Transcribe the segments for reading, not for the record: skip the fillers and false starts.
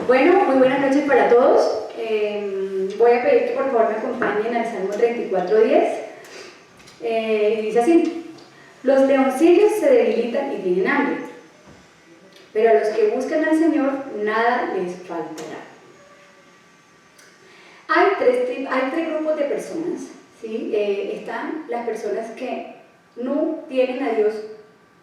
Bueno, muy buenas noches para todos. Voy a pedir que por favor me acompañen al Salmo 34:10. Y dice así: los leoncillos se debilitan y tienen hambre, pero a los que buscan al Señor nada les faltará. Hay tres grupos de personas, ¿sí? Están las personas que no tienen a Dios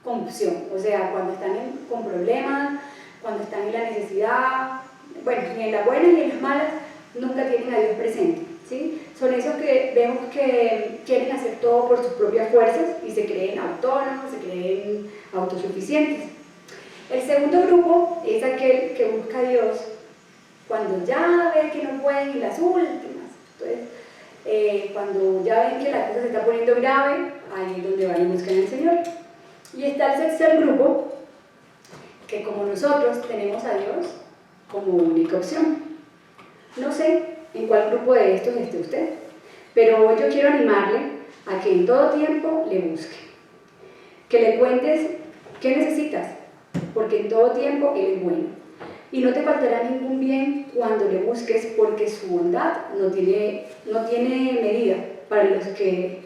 como opción, o sea, cuando están con problemas, cuando están en la necesidad, bueno, ni en las buenas ni en las malas, nunca tienen a Dios presente, ¿sí? Son esos que vemos que quieren hacer todo por sus propias fuerzas y se creen autónomos, se creen autosuficientes. El segundo grupo es aquel que busca a Dios cuando ya ven que no pueden y las últimas. Entonces, cuando ya ven que la cosa se está poniendo grave, ahí es donde van y buscan al Señor. Y está el tercer grupo, que como nosotros tenemos a Dios como única opción. No sé en cuál grupo de estos esté usted, pero hoy yo quiero animarle a que en todo tiempo le busque, que le cuentes qué necesitas, porque en todo tiempo Él es bueno y no te faltará ningún bien cuando le busques, porque su bondad no tiene medida para los que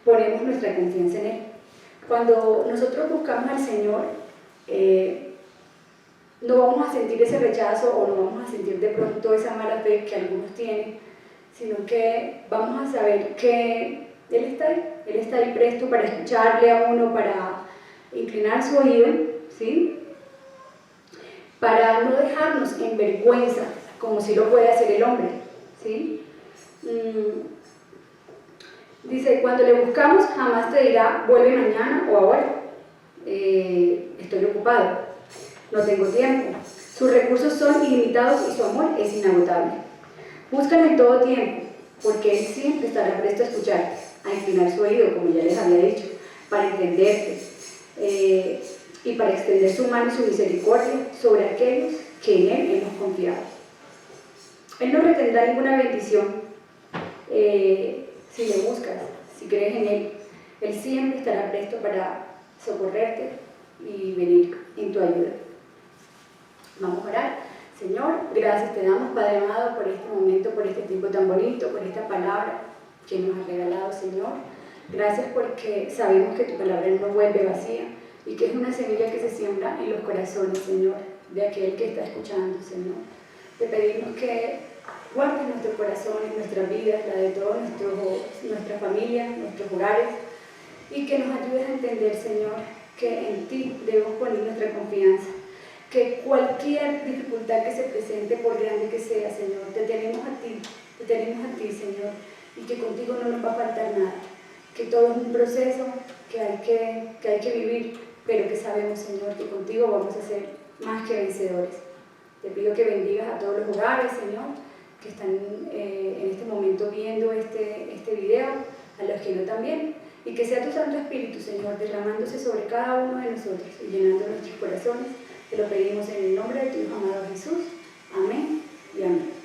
ponemos nuestra confianza en Él. Cuando nosotros buscamos al Señor, no vamos a sentir ese rechazo o no vamos a sentir de pronto esa mala fe que algunos tienen, sino que vamos a saber que Él está ahí presto para escucharle a uno, para inclinar su oído, ¿sí? Para no dejarnos en vergüenza, como si lo puede hacer el hombre, ¿sí? Dice, cuando le buscamos jamás te dirá, vuelve mañana o ahora, estoy ocupado, no tengo tiempo. Sus recursos son ilimitados y su amor es inagotable. Búscalo en todo tiempo, porque Él siempre estará presto a escucharte, a inclinar su oído, como ya les había dicho, para entenderte y para extender su mano y su misericordia sobre aquellos que en Él hemos confiado. Él no retendrá ninguna bendición si le buscas, si crees en Él. Él siempre estará presto para socorrerte y venir en tu ayuda. Vamos a orar. Señor, gracias te damos, Padre amado, por este momento, por este tiempo tan bonito, por esta palabra que nos has regalado, Señor. Gracias porque sabemos que tu palabra no vuelve vacía y que es una semilla que se siembra en los corazones, Señor, de aquel que está escuchando, Señor. Te pedimos que guardes nuestro corazón y nuestras vidas, la de todos nuestra familia, nuestros hogares, y que nos ayudes a entender, Señor, que en ti debemos poner nuestra confianza, que cualquier dificultad que se presente, por grande que sea, Señor, te tenemos a ti, Señor, y que contigo no nos va a faltar nada, que todo es un proceso que hay que vivir, pero que sabemos, Señor, que contigo vamos a ser más que vencedores. Te pido que bendigas a todos los hogares, Señor, que están en este momento viendo este video, a los que no también, y que sea tu Santo Espíritu, Señor, derramándose sobre cada uno de nosotros y llenando nuestros corazones. Te lo pedimos en el nombre de tu Hijo amado Jesús. Amén y amén.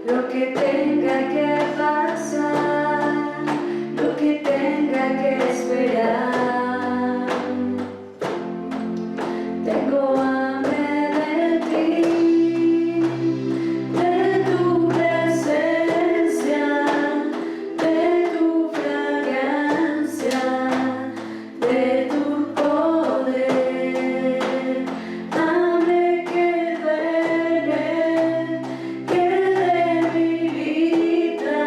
Lo que tenga que pasar, lo que tenga que esperar. Tengo hambre de ti, de tu presencia, de tu fragancia, de tu poder. Hambre que duele, que de mi vida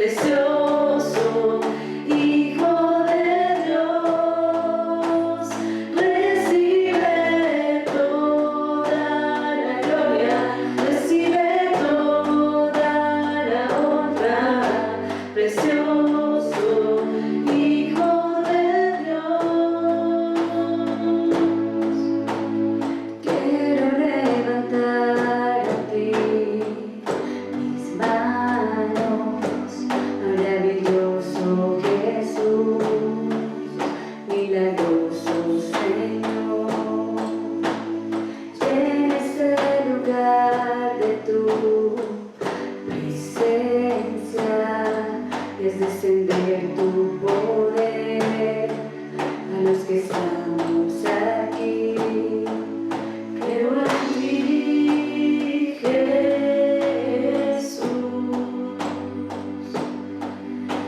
precioso Hijo de Dios, recibe toda la gloria, recibe toda la honra, precioso Hijo de Dios. Quiero levantar a ti mis manos, maravilloso Jesús, milagroso Señor. En este lugar de tu presencia es descender tu poder a los que estamos aquí. Creo en ti, Jesús,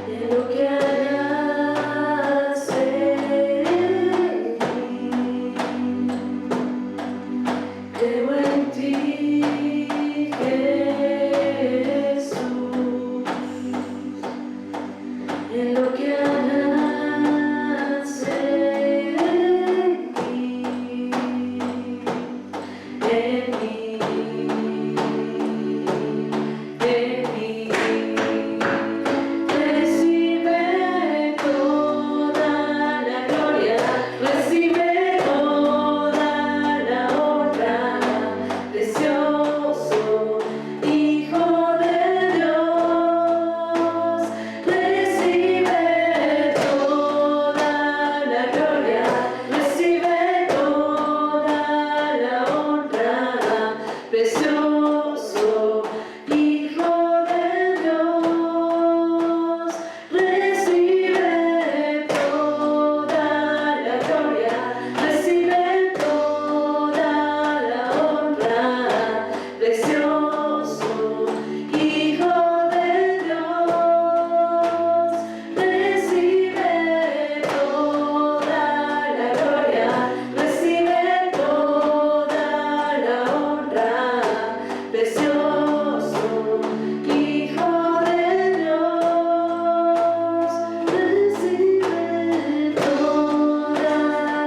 en lo que harás en mí. Creo en ti, Jesús, en lo que harás en mí. En mí, recibe toda la gloria, recibe toda la honra, precioso Hijo de Dios, recibe toda la gloria, recibe toda la honra, precioso Hijo de Dios, recibe toda la gloria, recibe toda la honra, precioso Hijo de Dios, recibe toda la gloria, recibe toda la honra, precioso Hijo de Dios, recibe toda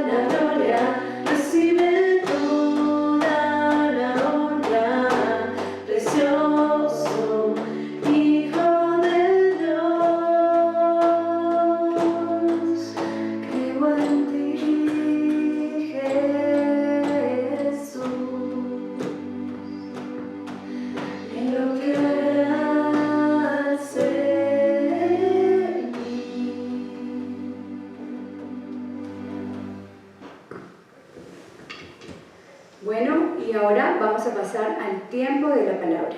la gloria, recibe toda la honra, precioso Hijo de Dios. Creo en ti, Jesús, en lo que harás en mí. Bueno, y ahora vamos a pasar al tiempo de la palabra.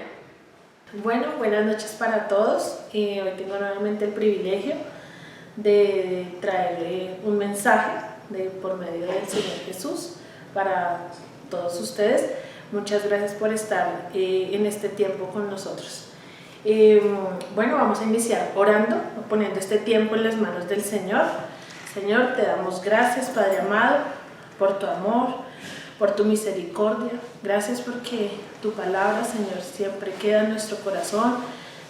Bueno, buenas noches para todos. Hoy tengo nuevamente el privilegio de traer un mensaje por medio del Señor Jesús para todos ustedes. Muchas gracias por estar en este tiempo con nosotros. Bueno, vamos a iniciar orando, poniendo este tiempo en las manos del Señor. Señor, te damos gracias, Padre amado, por tu amor, por tu misericordia. Gracias porque tu palabra, Señor, siempre queda en nuestro corazón.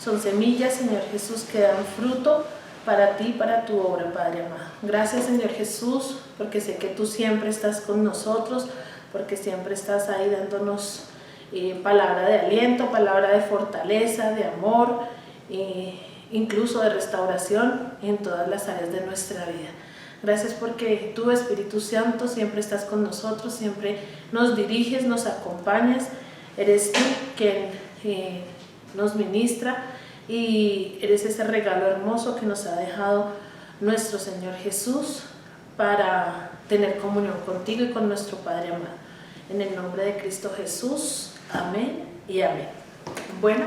Son semillas, Señor Jesús, que dan fruto para ti, para tu obra, Padre amado. Gracias, Señor Jesús, porque sé que tú siempre estás con nosotros, porque siempre estás ahí dándonos palabra de aliento, palabra de fortaleza, de amor, incluso de restauración en todas las áreas de nuestra vida. Gracias porque tú, Espíritu Santo, siempre estás con nosotros, siempre nos diriges, nos acompañas. Eres tú quien nos ministra y eres ese regalo hermoso que nos ha dejado nuestro Señor Jesús para tener comunión contigo y con nuestro Padre amado. En el nombre de Cristo Jesús, amén y amén. Bueno,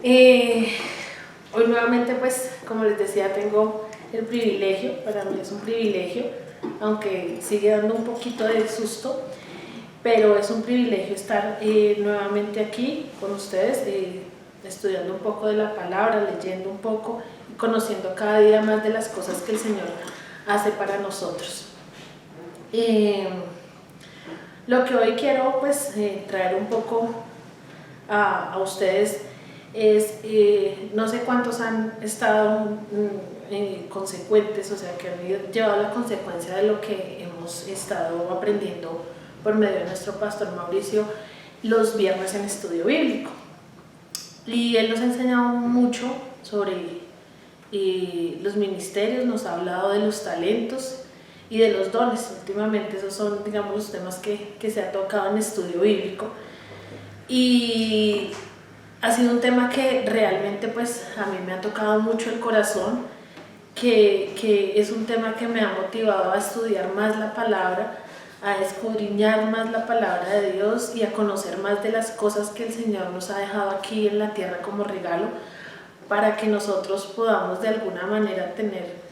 hoy nuevamente, pues, como les decía, tengo el privilegio, para mí es un privilegio, aunque sigue dando un poquito de susto, pero es un privilegio estar nuevamente aquí con ustedes, estudiando un poco de la palabra, leyendo un poco, conociendo cada día más de las cosas que el Señor hace para nosotros. Lo que hoy quiero, pues, traer un poco a ustedes no sé cuántos han estado consecuentes, o sea, que han llevado la consecuencia de lo que hemos estado aprendiendo por medio de nuestro pastor Mauricio los viernes en estudio bíblico. Y él nos ha enseñado mucho sobre los ministerios, nos ha hablado de los talentos y de los dones. Últimamente esos son, digamos, los temas que se ha tocado en estudio bíblico. Y ha sido un tema que realmente pues a mí me ha tocado mucho el corazón, que es un tema que me ha motivado a estudiar más la palabra, a escudriñar más la palabra de Dios y a conocer más de las cosas que el Señor nos ha dejado aquí en la tierra como regalo, para que nosotros podamos de alguna manera tener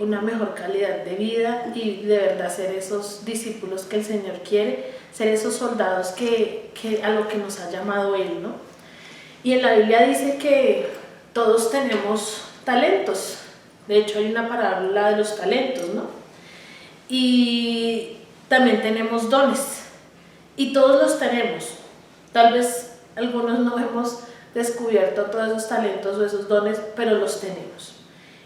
una mejor calidad de vida y de verdad ser esos discípulos que el Señor quiere, ser esos soldados que a lo que nos ha llamado Él, ¿no? Y en la Biblia dice que todos tenemos talentos. De hecho hay una parábola de los talentos, ¿no? Y también tenemos dones, y todos los tenemos. Tal vez algunos no hemos descubierto todos esos talentos o esos dones, pero los tenemos.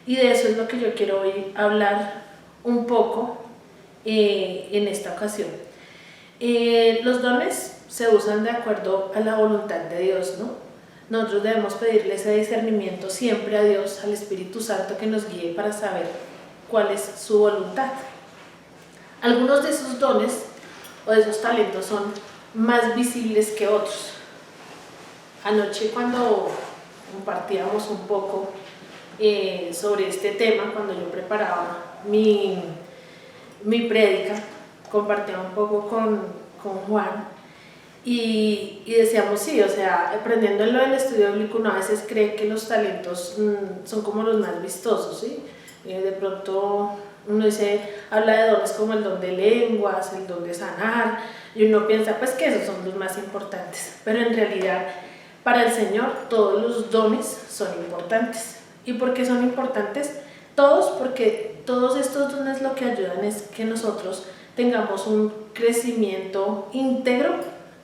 Y de eso es lo que yo quiero hoy hablar un poco en esta ocasión. Los dones se usan de acuerdo a la voluntad de Dios, ¿no? Nosotros debemos pedirle ese discernimiento siempre a Dios, al Espíritu Santo, que nos guíe para saber cuál es su voluntad. Algunos de esos dones o de esos talentos son más visibles que otros. Anoche, cuando compartíamos un poco sobre este tema, cuando yo preparaba mi prédica, compartía un poco con Juan y decíamos, sí, o sea, aprendiendo en lo del estudio bíblico, uno a veces cree que los talentos son como los más vistosos, ¿sí? De pronto uno habla de dones como el don de lenguas, el don de sanar, y uno piensa pues que esos son los más importantes, pero en realidad para el Señor todos los dones son importantes. ¿Y por qué son importantes? Todos, porque todos estos dones lo que ayudan es que nosotros tengamos un crecimiento íntegro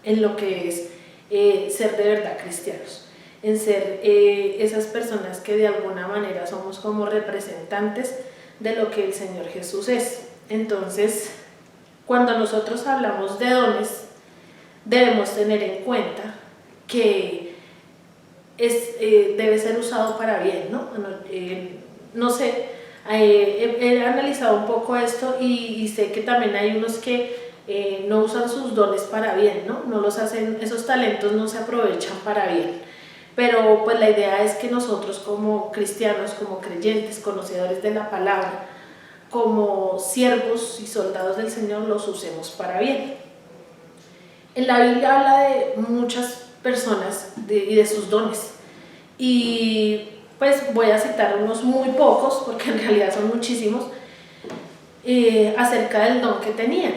en lo que es ser de verdad cristianos, en ser esas personas que de alguna manera somos como representantes de lo que el Señor Jesús es. Entonces, cuando nosotros hablamos de dones, debemos tener en cuenta que debe ser usado para bien, ¿no? No sé, he analizado un poco esto y sé que también hay unos que no usan sus dones para bien, ¿no? No los hacen, esos talentos no se aprovechan para bien. Pero pues la idea es que nosotros como cristianos, como creyentes, conocedores de la palabra, como siervos y soldados del Señor, los usemos para bien. En la Biblia habla de muchas personas y de sus dones, y pues voy a citar unos muy pocos, porque en realidad son muchísimos, acerca del don que tenían.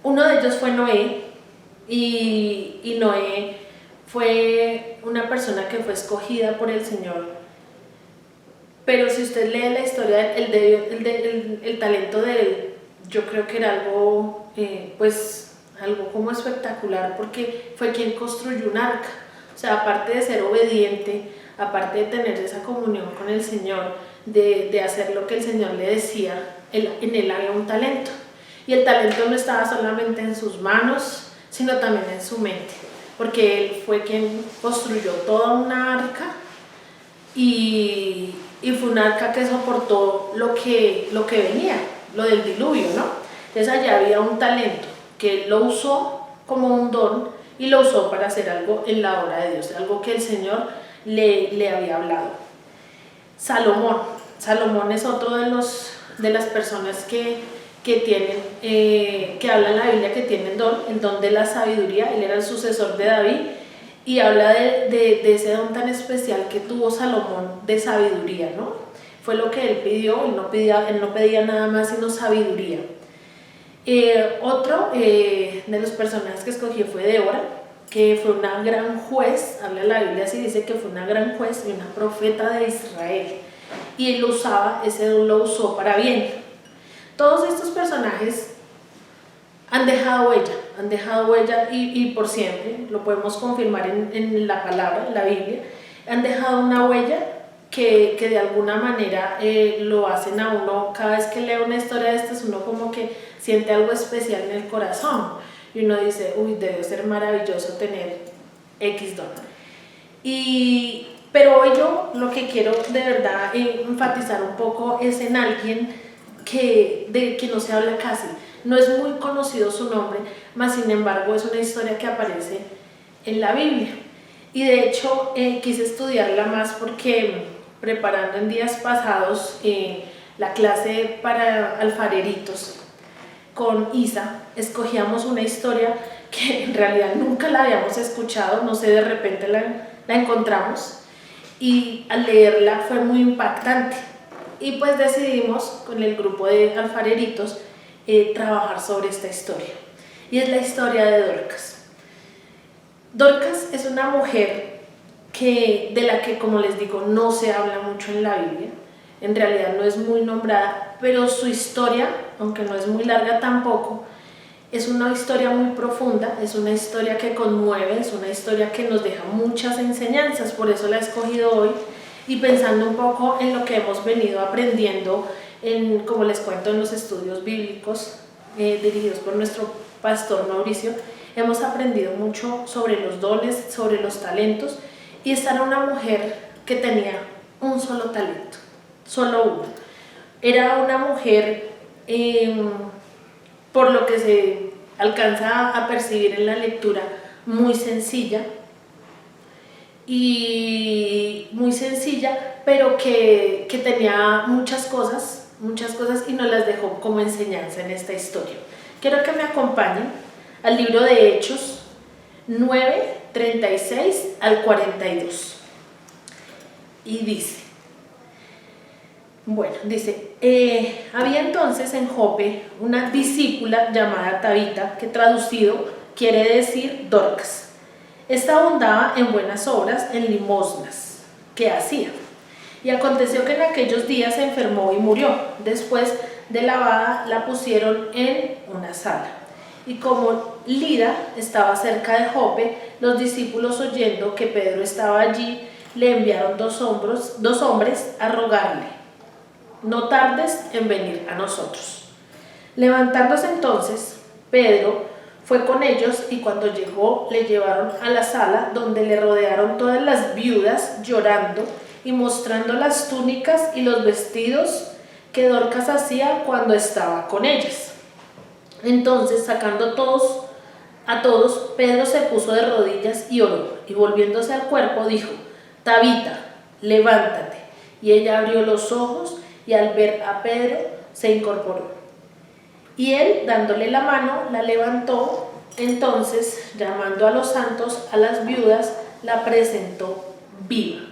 Uno de ellos fue Noé, y Noé fue una persona que fue escogida por el Señor, pero si usted lee la historia, el talento de él, yo creo que era algo algo como espectacular, porque fue quien construyó un arca. O sea, aparte de ser obediente, aparte de tener esa comunión con el Señor, de hacer lo que el Señor le decía, en él había un talento. Y el talento no estaba solamente en sus manos, sino también en su mente, porque él fue quien construyó toda una arca, y fue un arca que soportó lo que venía, lo del diluvio, ¿no? Entonces allá había un talento que él lo usó como un don y lo usó para hacer algo en la obra de Dios, algo que el Señor le había hablado. Salomón es otro de las personas que tienen, que habla en la Biblia, que tienen el don de la sabiduría. Él era el sucesor de David, y habla de ese don tan especial que tuvo Salomón de sabiduría, ¿no? Fue lo que él pidió, él no pedía nada más sino sabiduría. Otro de los personajes que escogí fue Débora, que fue una gran juez. Habla la Biblia así, dice que fue una gran juez y una profeta de Israel, y él ese don lo usó para bien. Todos estos personajes han dejado huella, han dejado huella y por siempre, lo podemos confirmar en la palabra, en la Biblia, han dejado una huella que de alguna manera lo hacen a uno, cada vez que lee una historia de estas, uno como que siente algo especial en el corazón y uno dice, uy, debe ser maravilloso tener X don. Pero hoy yo lo que quiero de verdad enfatizar un poco es en alguien de que no se habla casi. No es muy conocido su nombre, mas sin embargo es una historia que aparece en la Biblia. Y de hecho quise estudiarla más porque preparando en días pasados la clase para alfareritos con Isa, escogíamos una historia que en realidad nunca la habíamos escuchado, no sé, de repente la encontramos y al leerla fue muy impactante. Y pues decidimos con el grupo de alfareritos trabajar sobre esta historia. Y es la historia de Dorcas. Dorcas es una mujer de la que, como les digo, no se habla mucho en la Biblia. En realidad no es muy nombrada, pero su historia, aunque no es muy larga tampoco, es una historia muy profunda, es una historia que conmueve, es una historia que nos deja muchas enseñanzas, por eso la he escogido hoy. Y pensando un poco en lo que hemos venido aprendiendo, como les cuento, en los estudios bíblicos dirigidos por nuestro pastor Mauricio, hemos aprendido mucho sobre los dones, sobre los talentos, y esta era una mujer que tenía un solo talento, solo uno. Era una mujer, por lo que se alcanza a percibir en la lectura, muy sencilla, pero que tenía muchas cosas y nos las dejó como enseñanza en esta historia. Quiero que me acompañen al libro de Hechos 9, 36 al 42. Y dice, había entonces en Jope una discípula llamada Tabita, que traducido quiere decir Dorcas. Esta abundaba en buenas obras, en limosnas que hacía. Y aconteció que en aquellos días se enfermó y murió. Después de lavada la pusieron en una sala. Y como Lida estaba cerca de Jope, los discípulos, oyendo que Pedro estaba allí, le enviaron dos hombres a rogarle: no tardes en venir a nosotros. Levantándose entonces, Pedro fue con ellos, y cuando llegó le llevaron a la sala, donde le rodearon todas las viudas llorando y mostrando las túnicas y los vestidos que Dorcas hacía cuando estaba con ellas. Entonces, sacando a todos, Pedro se puso de rodillas y oró, y volviéndose al cuerpo dijo: Tabita, levántate. Y ella abrió los ojos, y al ver a Pedro se incorporó. Y él, dándole la mano, la levantó. Entonces, llamando a los santos, a las viudas, la presentó viva.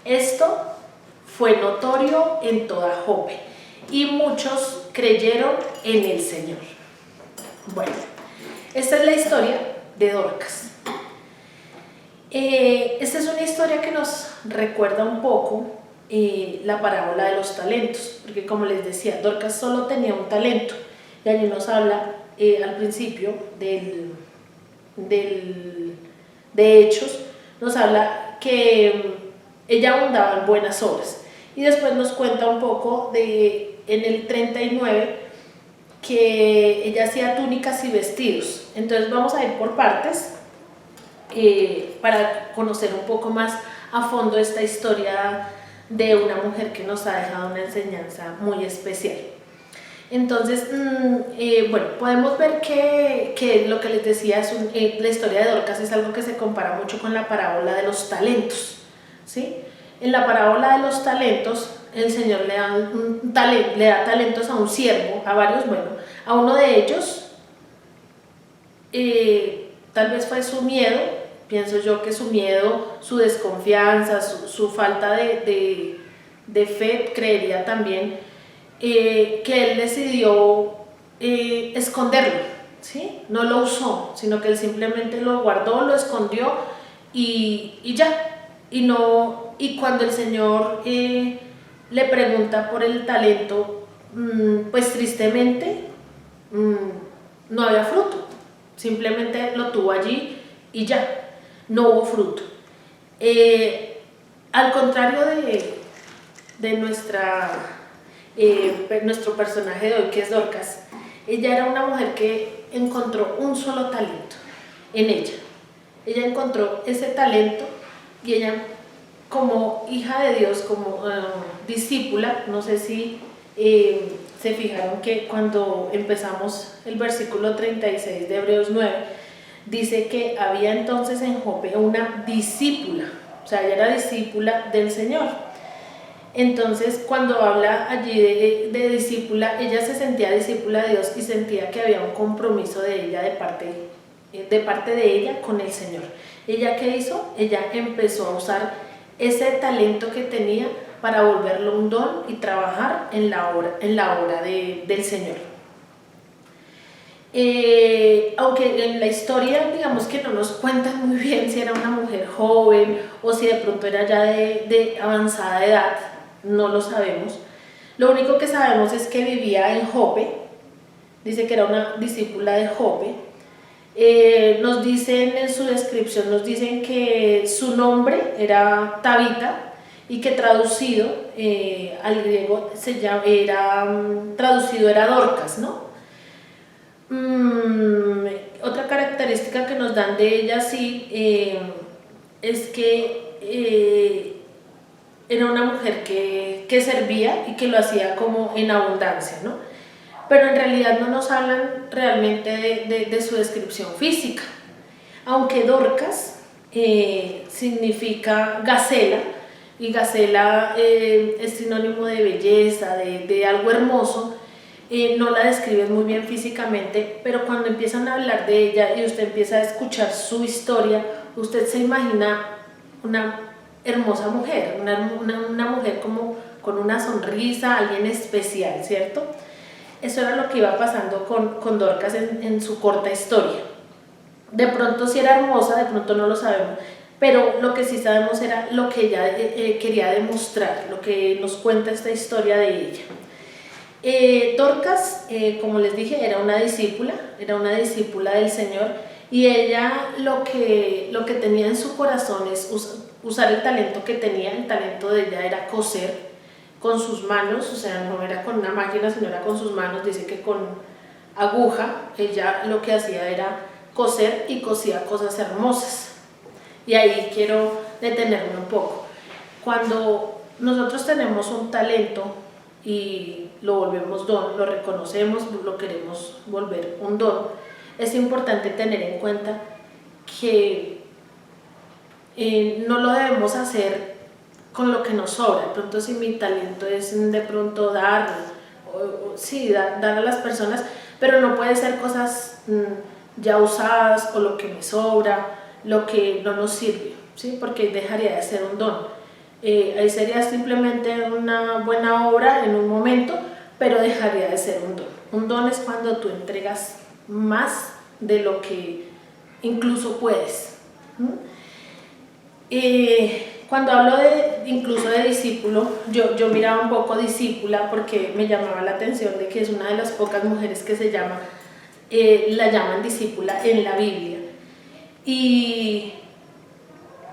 Esto fue notorio en toda Jope, y muchos creyeron en el Señor. Bueno, esta es la historia de Dorcas. Esta es una historia que nos recuerda un poco la parábola de los talentos, porque como les decía, Dorcas solo tenía un talento. Y allí nos habla al principio de Hechos, nos habla que ella abundaba en buenas obras. Y después nos cuenta un poco en el 39 que ella hacía túnicas y vestidos. Entonces vamos a ir por partes para conocer un poco más a fondo esta historia de una mujer que nos ha dejado una enseñanza muy especial. Entonces, podemos ver que lo que les decía, la historia de Dorcas es algo que se compara mucho con la parábola de los talentos, ¿sí? En la parábola de los talentos, el Señor le da talentos a un siervo, a varios, a uno de ellos, tal vez fue su miedo, pienso yo que su miedo, su desconfianza, su falta de fe, creería también, que él decidió esconderlo, ¿sí? No lo usó, sino que él simplemente lo guardó, lo escondió y ya. Y cuando el Señor le pregunta por el talento, pues tristemente no había fruto. simplemente lo tuvo allí y ya, no hubo fruto. Al contrario de nuestro personaje de hoy, que es Dorcas, ella era una mujer que encontró un solo talento en ella. Ella encontró ese talento y ella, como hija de Dios, como discípula, no sé si se fijaron que cuando empezamos el versículo 36 de Hebreos 9, dice que había entonces en Jope una discípula, o sea, ella era discípula del Señor. Entonces, cuando habla allí de discípula, ella se sentía discípula de Dios y sentía que había un compromiso de ella, de parte de ella con el Señor. ¿Ella qué hizo? Ella empezó a usar ese talento que tenía para volverlo un don y trabajar en la obra del Señor. Aunque en la historia, digamos que no nos cuentan muy bien si era una mujer joven o si de pronto era ya de avanzada edad, no lo sabemos. Lo único que sabemos es que vivía en Jope, dice que era una discípula de Jope. Nos dicen en su descripción, nos dicen que su nombre era Tabita y que traducido al griego traducido era Dorcas, ¿no? Otra característica que nos dan de ella sí es que era una mujer que servía y que lo hacía como en abundancia, ¿no? Pero en realidad no nos hablan realmente de su descripción física, aunque Dorcas significa gacela, y gacela es sinónimo de belleza, de algo hermoso. No la describen muy bien físicamente, pero cuando empiezan a hablar de ella y usted empieza a escuchar su historia, usted se imagina una hermosa mujer, una mujer como con una sonrisa, alguien especial, ¿cierto? Eso era lo que iba pasando con Dorcas en su corta historia. De pronto sí era hermosa, de pronto no lo sabemos, pero lo que sí sabemos era lo que ella quería demostrar, lo que nos cuenta esta historia de ella. Dorcas, como les dije, era una discípula del Señor, y ella lo que tenía en su corazón es usar el talento que tenía. El talento de ella era coser con sus manos, o sea, no era con una máquina, sino era con sus manos. Dice que con aguja ella lo que hacía era coser, y cosía cosas hermosas. Y ahí quiero detenerme un poco. Cuando nosotros tenemos un talento y lo volvemos don, lo reconocemos, lo queremos volver un don, es importante tener en cuenta que no lo debemos hacer con lo que nos sobra. De pronto, si mi talento es de pronto dar a las personas, pero no puede ser cosas ya usadas, o lo que me sobra, lo que no nos sirve, ¿sí? Porque dejaría de ser un don. Ahí sería simplemente una buena obra en un momento, pero dejaría de ser un don. Un don es cuando tú entregas más de lo que incluso puedes. Cuando hablo incluso de discípulo, yo miraba un poco discípula porque me llamaba la atención de que es una de las pocas mujeres que la llaman discípula en la Biblia. Y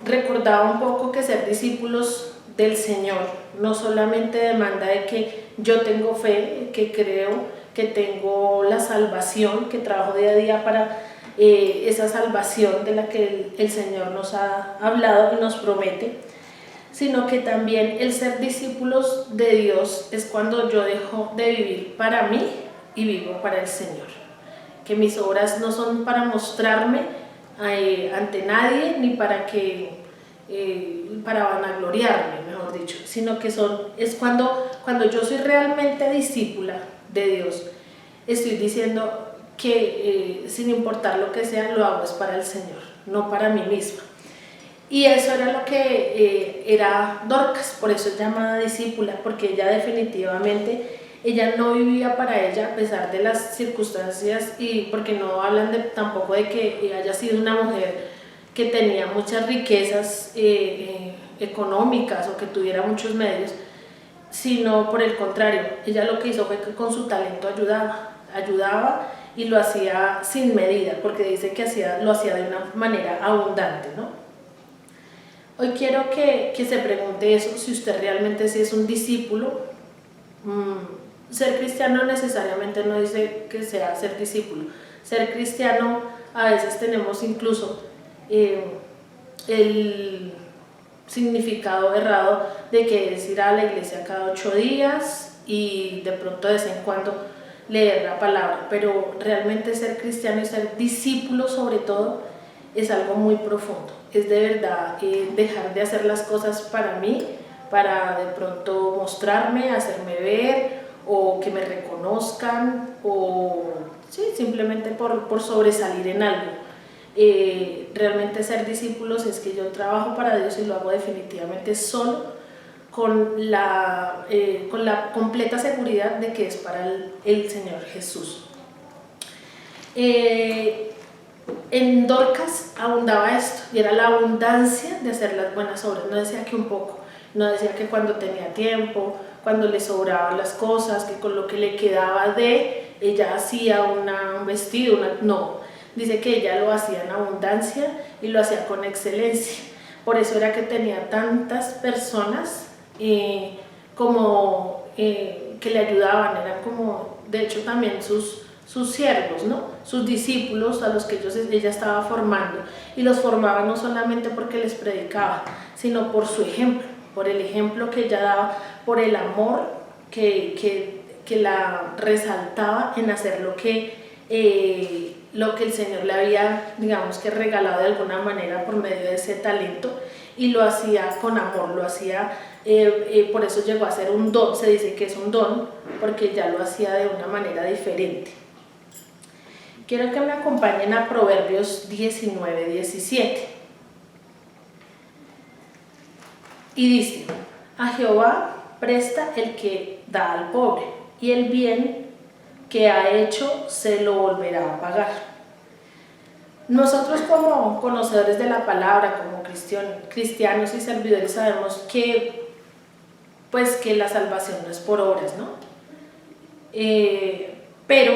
recordaba un poco que ser discípulos del Señor no solamente demanda de que yo tengo fe, que creo, que tengo la salvación, que trabajo día a día para esa salvación de la que el Señor nos ha hablado y nos promete, sino que también el ser discípulos de Dios es cuando yo dejo de vivir para mí y vivo para el Señor. Que mis obras no son para mostrarme ante nadie, ni para vanagloriarme, mejor dicho, sino que es cuando yo soy realmente discípula de Dios, estoy diciendo que sin importar lo que sea, lo hago es para el Señor, no para mí misma. Y eso era lo que era Dorcas, por eso es llamada discípula, porque ella definitivamente no vivía para ella a pesar de las circunstancias, y porque no hablan tampoco de que haya sido una mujer que tenía muchas riquezas económicas o que tuviera muchos medios, sino por el contrario, ella lo que hizo fue que con su talento ayudaba y lo hacía sin medida, porque dice que lo hacía de una manera abundante, ¿no? Hoy quiero que se pregunte eso, si usted realmente sí es un discípulo. Ser cristiano necesariamente no dice que sea ser discípulo. Ser cristiano, a veces tenemos incluso el significado errado de que es ir a la iglesia cada 8 días y de pronto de vez en cuando leer la palabra, pero realmente ser cristiano y ser discípulo sobre todo es algo muy profundo. Es de verdad dejar de hacer las cosas para mí, para de pronto mostrarme, hacerme ver o que me reconozcan o sí, simplemente por sobresalir en algo. Realmente ser discípulos es que yo trabajo para Dios y lo hago definitivamente solo, con la completa seguridad de que es para el Señor Jesús. En Dorcas abundaba esto, y era la abundancia de hacer las buenas obras. No decía que un poco, no decía que cuando tenía tiempo, cuando le sobraban las cosas, que con lo que le quedaba ella hacía un vestido, no. Dice que ella lo hacía en abundancia y lo hacía con excelencia. Por eso era que tenía tantas personas que le ayudaban, eran como, de hecho también sus siervos, ¿no? Sus discípulos a los que ella estaba formando, y los formaba no solamente porque les predicaba, sino por su ejemplo, por el ejemplo que ella daba, por el amor que la resaltaba en hacer lo que el Señor le había, digamos que regalado de alguna manera por medio de ese talento, y lo hacía con amor, lo hacía, por eso llegó a ser un don. Se dice que es un don porque ya lo hacía de una manera diferente. Quiero que me acompañen a Proverbios 19:17. Y dice: a Jehová presta el que da al pobre, y el bien que ha hecho se lo volverá a pagar. Nosotros, como conocedores de la palabra, como cristianos y servidores, sabemos que la salvación no es por obras, ¿no? Pero,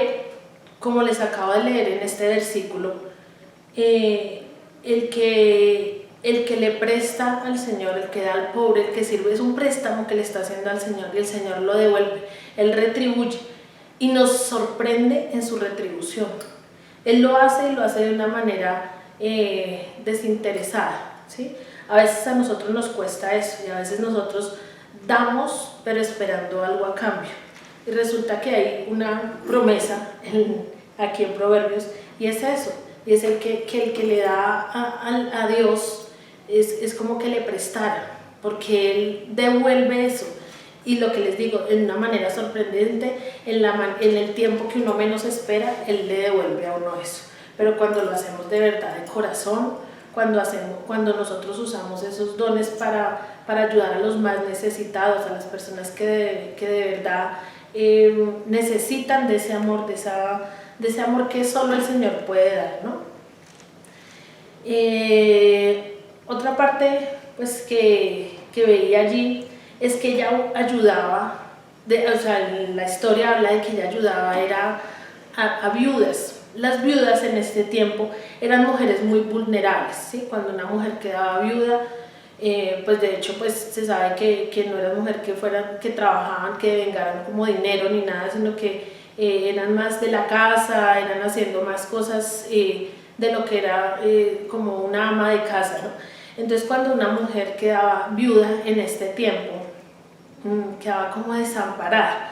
como les acabo de leer en este versículo, el que le presta al Señor, el que da al pobre, el que sirve, es un préstamo que le está haciendo al Señor, y el Señor lo devuelve, Él retribuye y nos sorprende en su retribución. Él lo hace y lo hace de una manera desinteresada, ¿sí? A veces a nosotros nos cuesta eso, y a veces nosotros damos pero esperando algo a cambio, y resulta que hay una promesa aquí en Proverbios, y es eso, y es el que le da a Dios es como que le prestara, porque Él devuelve eso. Y lo que les digo, en una manera sorprendente, en el tiempo que uno menos espera, Él le devuelve a uno eso. Pero cuando lo hacemos de verdad, de corazón, cuando nosotros usamos esos dones para ayudar a los más necesitados, a las personas que de verdad necesitan de ese amor, de ese amor que solo el Señor puede dar, ¿no? Otra parte pues que veía allí es que ella ayudaba, la historia habla de que ella ayudaba a viudas. Las viudas en este tiempo eran mujeres muy vulnerables, ¿sí? Cuando una mujer quedaba viuda, pues de hecho pues se sabe que no eran mujeres que trabajaban, que vengaran como dinero ni nada, sino que eran más de la casa, eran haciendo más cosas de lo que era como una ama de casa, ¿no? Entonces, cuando una mujer quedaba viuda en este tiempo, quedaba como desamparada.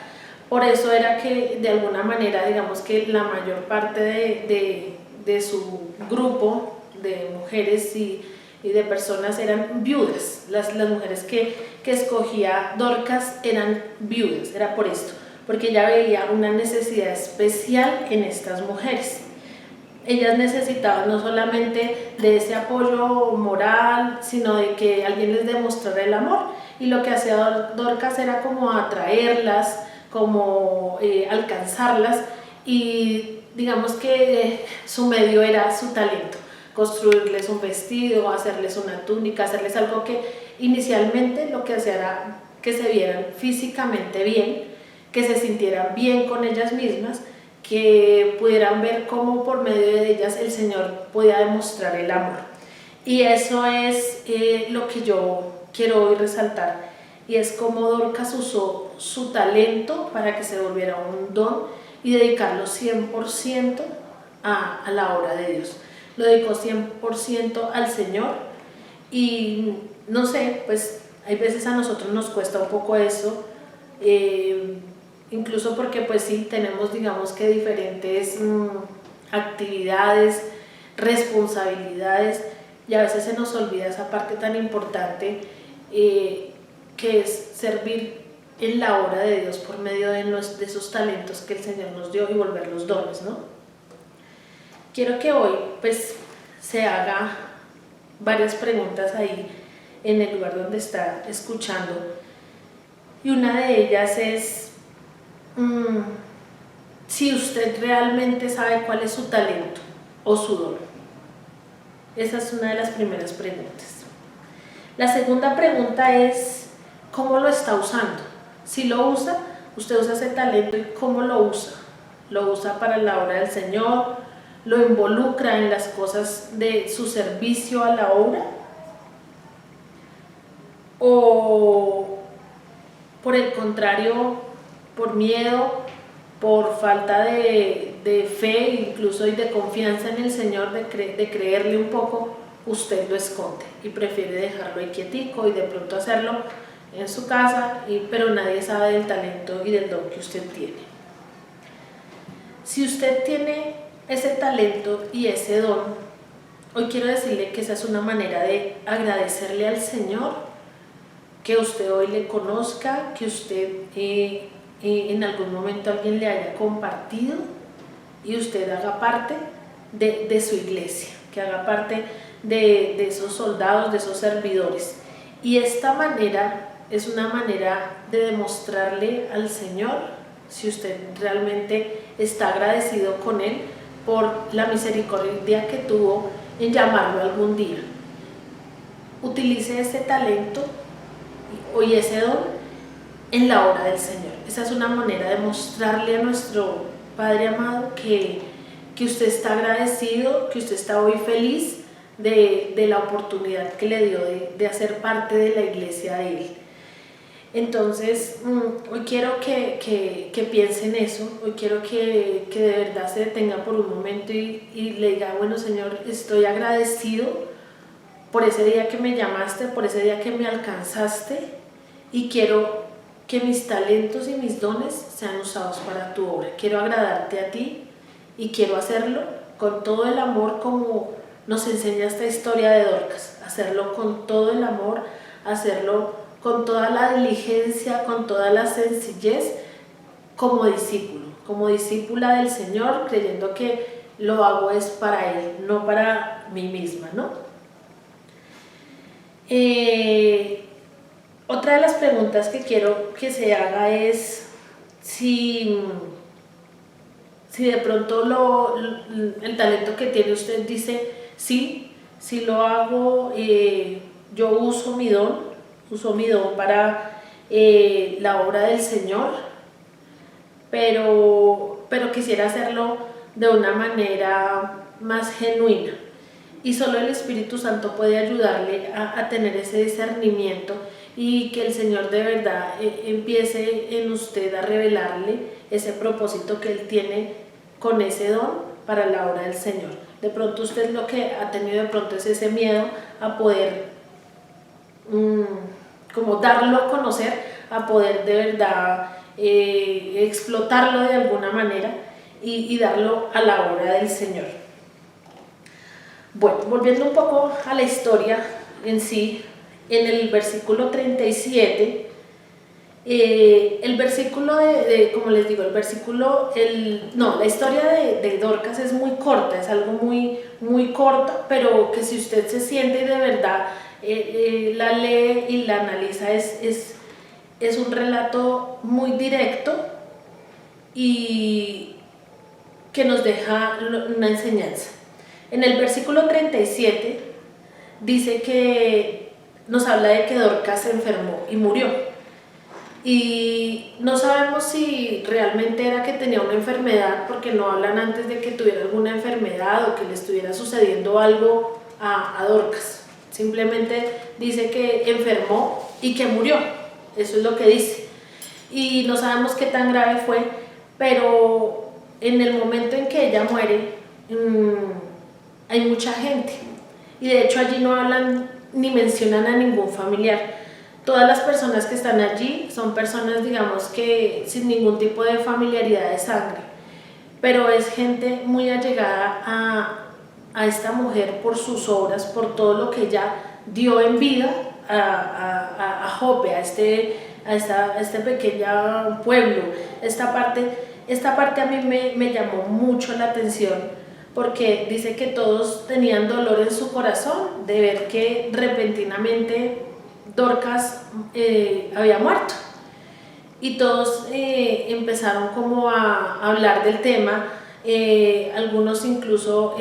Por eso era que de alguna manera, digamos que la mayor parte de su grupo de mujeres y de personas eran viudas. Las mujeres que escogía Dorcas eran viudas, era por esto, porque ella veía una necesidad especial en estas mujeres. Ellas necesitaban no solamente de ese apoyo moral, sino de que alguien les demostrara el amor, y lo que hacía Dorcas era como atraerlas, como alcanzarlas, y digamos que su medio era su talento, construirles un vestido, hacerles una túnica, hacerles algo que inicialmente lo que hacía era que se vieran físicamente bien, que se sintieran bien con ellas mismas, que pudieran ver cómo por medio de ellas el Señor podía demostrar el amor. Y eso es lo que yo quiero hoy resaltar, y es cómo Dorcas usó su talento para que se volviera un don y dedicarlo 100% a la obra de Dios. Lo dedicó 100% al Señor, y no sé, pues hay veces a nosotros nos cuesta un poco eso, incluso porque pues sí, tenemos digamos que diferentes actividades, responsabilidades, y a veces se nos olvida esa parte tan importante que es servir en la obra de Dios por medio de esos talentos que el Señor nos dio y volverlos dones, ¿no? Quiero que hoy pues se haga varias preguntas ahí en el lugar donde está escuchando, y una de ellas es si usted realmente sabe cuál es su talento o su don. Esa es una de las primeras preguntas. La segunda pregunta es ¿cómo lo está usando? Si lo usa, usted usa ese talento, ¿y cómo lo usa? ¿Lo usa para la obra del Señor? ¿Lo involucra en las cosas de su servicio a la obra? ¿O por el contrario, por miedo, por falta de fe incluso y de confianza en el Señor, de creerle un poco, usted lo esconde y prefiere dejarlo ahí quietico y de pronto hacerlo en su casa, pero nadie sabe del talento y del don que usted tiene? Si usted tiene ese talento y ese don, hoy quiero decirle que esa es una manera de agradecerle al Señor, que usted hoy le conozca, que usted en algún momento alguien le haya compartido y usted haga parte de su iglesia, que haga parte de esos soldados, de esos servidores. Y esta manera es una manera de demostrarle al Señor si usted realmente está agradecido con Él por la misericordia que tuvo en llamarlo algún día. Utilice ese talento y ese don en la obra del Señor. Esa es una manera de mostrarle a nuestro Padre amado que usted está agradecido, que usted está hoy feliz de la oportunidad que le dio de hacer parte de la iglesia de Él. Entonces, hoy quiero que piense en eso, hoy quiero que de verdad se detenga por un momento y le diga, bueno Señor, estoy agradecido por ese día que me llamaste, por ese día que me alcanzaste, y quiero que mis talentos y mis dones sean usados para tu obra. Quiero agradarte a ti y quiero hacerlo con todo el amor como nos enseña esta historia de Dorcas, hacerlo con todo el amor, hacerlo con toda la diligencia, con toda la sencillez, como discípulo, como discípula del Señor, creyendo que lo hago es para Él, no para mí misma, ¿no? Otra de las preguntas que quiero que se haga es si de pronto el talento que tiene usted dice, sí lo hago, yo uso mi don para la obra del Señor, pero quisiera hacerlo de una manera más genuina, y solo el Espíritu Santo puede ayudarle a tener ese discernimiento y que el Señor de verdad empiece en usted a revelarle ese propósito que Él tiene con ese don para la obra del Señor. De pronto usted lo que ha tenido de pronto es ese miedo a poder como darlo a conocer, a poder de verdad explotarlo de alguna manera y darlo a la obra del Señor. Bueno, volviendo un poco a la historia en sí, en el versículo 37, el versículo como les digo, la historia de Dorcas es muy corta, es algo muy corto, pero que si usted se siente y de verdad la lee y la analiza, es un relato muy directo y que nos deja una enseñanza. En el versículo 37 dice que nos habla de que Dorcas se enfermó y murió. y no sabemos si realmente era que tenía una enfermedad, porque no hablan antes de que tuviera alguna enfermedad o que le estuviera sucediendo algo a Dorcas. Simplemente dice que enfermó y que murió, eso es lo que dice. Y no sabemos qué tan grave fue, pero en el momento en que ella muere, hay mucha gente. Y de hecho allí no hablan ni mencionan a ningún familiar. Todas las personas que están allí son personas, digamos que sin ningún tipo de familiaridad de sangre, pero es gente muy allegada a esta mujer por sus obras, por todo lo que ella dio en vida a Jope, a este pequeño pueblo. Esta parte a mí me llamó mucho la atención, porque dice que todos tenían dolor en su corazón de ver que repentinamente Dorcas había muerto, y todos empezaron como a hablar del tema. Algunos incluso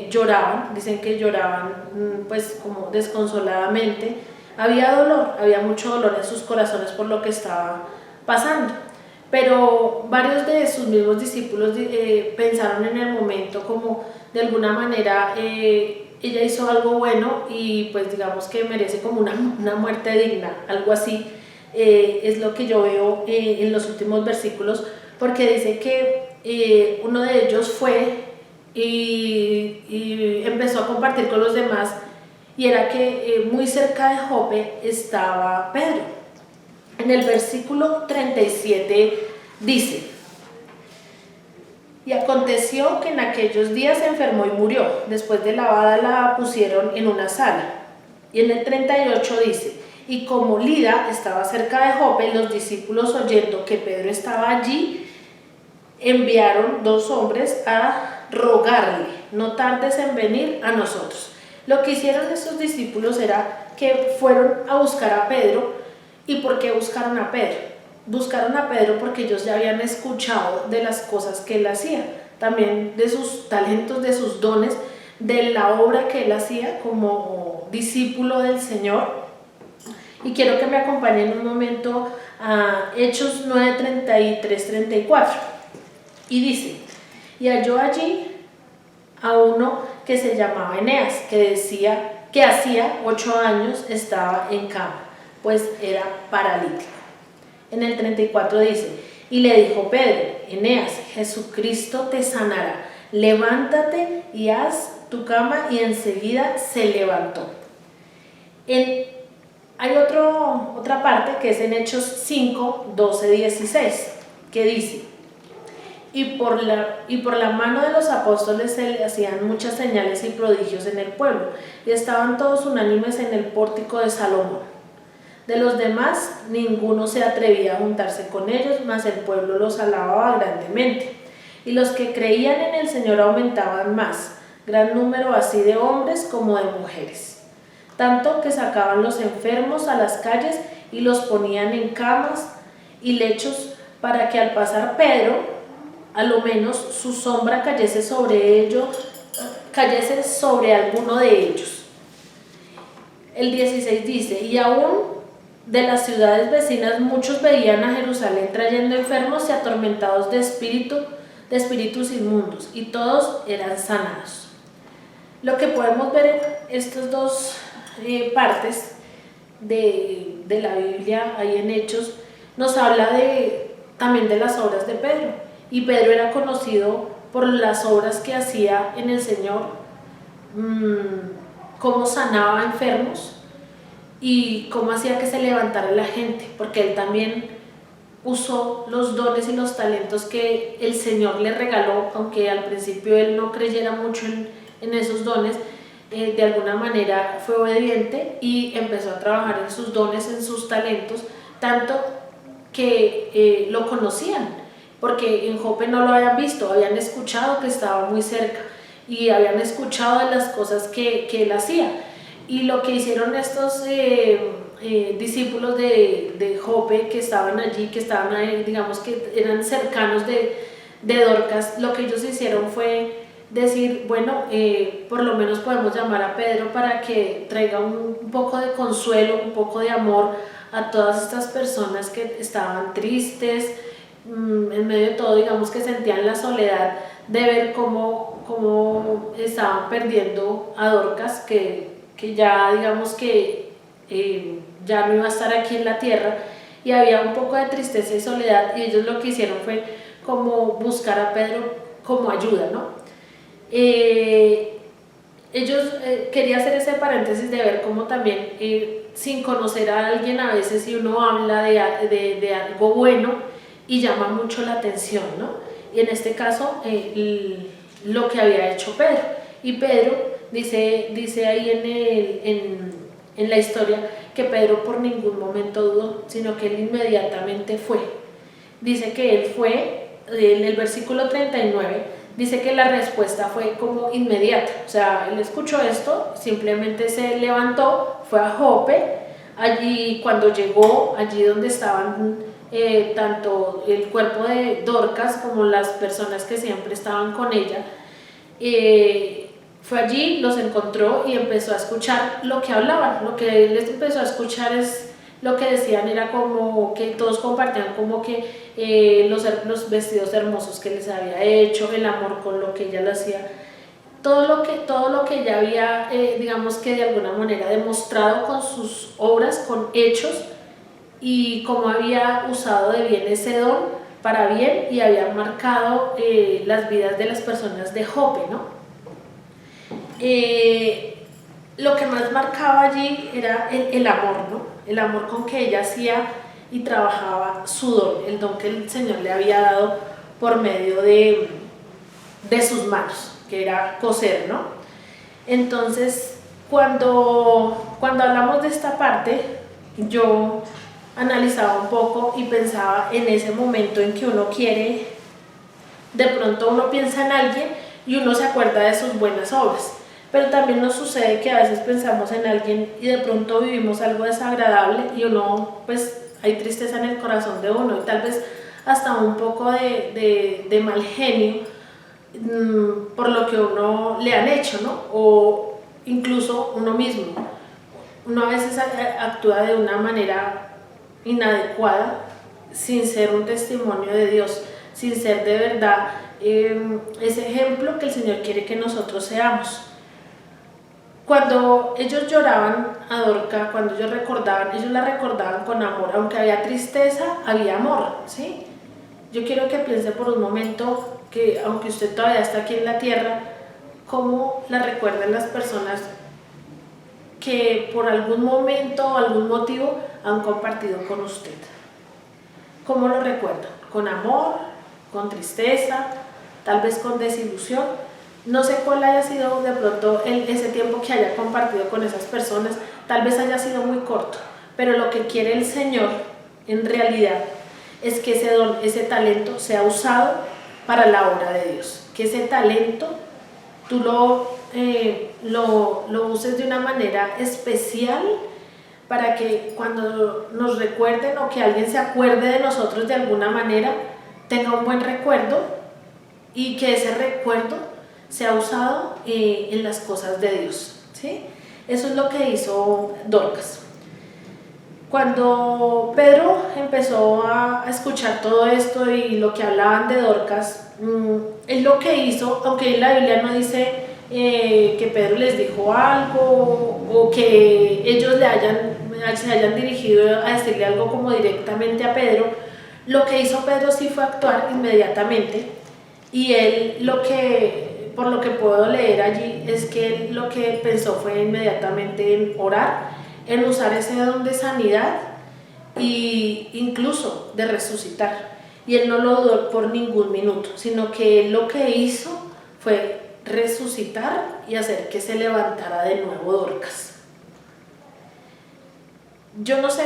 lloraban, dicen que lloraban pues como desconsoladamente. Había dolor, había mucho dolor en sus corazones por lo que estaba pasando, pero varios de sus mismos discípulos pensaron en el momento como de alguna manera ella hizo algo bueno y pues digamos que merece como una muerte digna, algo así. Es lo que yo veo en los últimos versículos, porque dice que uno de ellos fue y empezó a compartir con los demás, y era que muy cerca de Jope estaba Pedro. En el versículo 37 dice: y aconteció que en aquellos días se enfermó y murió. Después de lavada la pusieron en una sala. Y en el 38 dice: y como Lida estaba cerca de Jope, los discípulos, oyendo que Pedro estaba allí, enviaron 2 hombres a rogarle: no tardes en venir a nosotros. Lo que hicieron estos discípulos era que fueron a buscar a Pedro. ¿Y por qué buscaron a Pedro? Buscaron a Pedro porque ellos ya habían escuchado de las cosas que él hacía, también de sus talentos, de sus dones, de la obra que él hacía como discípulo del Señor. Y quiero que me acompañen un momento a Hechos 9, 33, 34. Y dice: y halló allí a uno que se llamaba Eneas, que decía que hacía 8 años estaba en cama, pues era paralítico. En el 34 dice: y le dijo Pedro: Eneas, Jesucristo te sanará, levántate y haz tu cama. Y enseguida se levantó. Hay otra parte que es en Hechos 5, 12, 16, que dice: y por la mano de los apóstoles se le hacían muchas señales y prodigios en el pueblo, y estaban todos unánimes en el pórtico de Salomón. De los demás, ninguno se atrevía a juntarse con ellos, mas el pueblo los alababa grandemente. Y los que creían en el Señor aumentaban más, gran número así de hombres como de mujeres. Tanto que sacaban los enfermos a las calles y los ponían en camas y lechos, para que al pasar Pedro, a lo menos su sombra cayese sobre alguno de ellos. El 16 dice: y aún de las ciudades vecinas muchos veían a Jerusalén trayendo enfermos y atormentados de espíritus inmundos, y todos eran sanados. Lo que podemos ver en estas 2 partes de la Biblia, ahí en Hechos, nos habla también de las obras de Pedro. Y Pedro era conocido por las obras que hacía en el Señor, cómo sanaba enfermos y cómo hacía que se levantara la gente, porque él también usó los dones y los talentos que el Señor le regaló, aunque al principio él no creyera mucho en esos dones. De alguna manera fue obediente y empezó a trabajar en sus dones, en sus talentos, tanto que lo conocían, porque en Jope no lo habían visto, habían escuchado que estaba muy cerca y habían escuchado de las cosas que él hacía. Y lo que hicieron estos discípulos de Jope que estaban allí, que estaban ahí, digamos que eran cercanos de Dorcas, lo que ellos hicieron fue decir: bueno, por lo menos podemos llamar a Pedro para que traiga un poco de consuelo, un poco de amor a todas estas personas que estaban tristes, en medio de todo, digamos que sentían la soledad de ver cómo estaban perdiendo a Dorcas, que ya digamos que ya no iba a estar aquí en la tierra, y había un poco de tristeza y soledad, y ellos lo que hicieron fue como buscar a Pedro como ayuda, ¿no? Ellos quería hacer ese paréntesis de ver cómo también sin conocer a alguien a veces si uno habla de algo bueno y llama mucho la atención, ¿no? Y en este caso lo que había hecho Pedro, y Pedro dice ahí en la historia que Pedro por ningún momento dudó, sino que él inmediatamente fue. Dice que él fue, en el versículo 39, dice que la respuesta fue como inmediata, o sea, él escuchó esto, simplemente se levantó, fue a Jope, allí cuando llegó, allí donde estaban tanto el cuerpo de Dorcas como las personas que siempre estaban con ella, fue allí, los encontró y empezó a escuchar lo que hablaban. Lo que él empezó a escuchar es lo que decían, era como que todos compartían como que los vestidos hermosos que les había hecho, el amor con lo que ella lo hacía, todo lo que ella había, digamos que de alguna manera demostrado con sus obras, con hechos, y cómo había usado de bien ese don para bien y había marcado las vidas de las personas de Jope, ¿no? Lo que más marcaba allí era el amor, ¿no? El amor con que ella hacía y trabajaba su don, el don que el Señor le había dado por medio de sus manos, que era coser, ¿no? Entonces, cuando hablamos de esta parte, yo analizaba un poco y pensaba en ese momento en que uno quiere, de pronto uno piensa en alguien y uno se acuerda de sus buenas obras, pero también nos sucede que a veces pensamos en alguien y de pronto vivimos algo desagradable y uno, pues hay tristeza en el corazón de uno y tal vez hasta un poco de mal genio por lo que uno le han hecho, ¿no? O incluso uno mismo. Uno a veces actúa de una manera inadecuada sin ser un testimonio de Dios, sin ser de verdad ese ejemplo que el Señor quiere que nosotros seamos. Cuando ellos lloraban a Dorca, cuando ellos la recordaban con amor, aunque había tristeza, había amor, ¿sí? Yo quiero que piense por un momento que aunque usted todavía está aquí en la tierra, cómo la recuerdan las personas que por algún momento o algún motivo han compartido con usted. ¿Cómo lo recuerdan? ¿Con amor? ¿Con tristeza? ¿Tal vez con desilusión? No sé cuál haya sido de pronto ese tiempo que haya compartido con esas personas, tal vez haya sido muy corto, pero lo que quiere el Señor en realidad es que ese don, ese talento sea usado para la obra de Dios, que ese talento tú lo uses de una manera especial para que cuando nos recuerden o que alguien se acuerde de nosotros de alguna manera, tenga un buen recuerdo y que ese recuerdo sea usado en las cosas de Dios, ¿sí? Eso es lo que hizo Dorcas. Cuando Pedro empezó a escuchar todo esto y lo que hablaban de Dorcas, él lo que hizo, aunque en la Biblia no dice que Pedro les dijo algo o que ellos se hayan dirigido a decirle algo como directamente a Pedro, lo que hizo Pedro sí fue actuar inmediatamente, y él por lo que puedo leer allí es que él lo que pensó fue inmediatamente en orar, en usar ese don de sanidad e incluso de resucitar, y él no lo dudó por ningún minuto, sino que él lo que hizo fue resucitar y hacer que se levantara de nuevo Dorcas. Yo no sé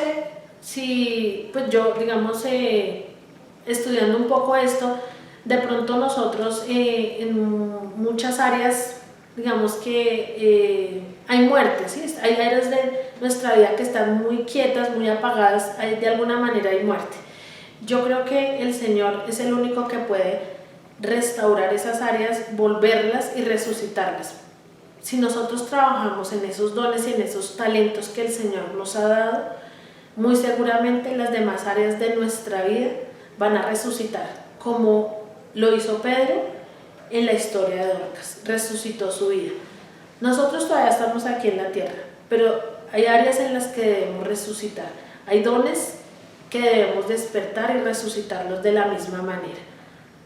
si, pues yo, digamos, estudiando un poco esto, de pronto nosotros en muchas áreas, digamos que hay muertes, ¿sí? Hay áreas de nuestra vida que están muy quietas, muy apagadas, de alguna manera hay muerte. Yo creo que el Señor es el único que puede restaurar esas áreas, volverlas y resucitarlas. Si nosotros trabajamos en esos dones y en esos talentos que el Señor nos ha dado, muy seguramente las demás áreas de nuestra vida van a resucitar, como lo hizo Pedro en la historia de Dorcas, resucitó su vida. Nosotros todavía estamos aquí en la tierra, pero hay áreas en las que debemos resucitar, hay dones que debemos despertar y resucitarlos de la misma manera.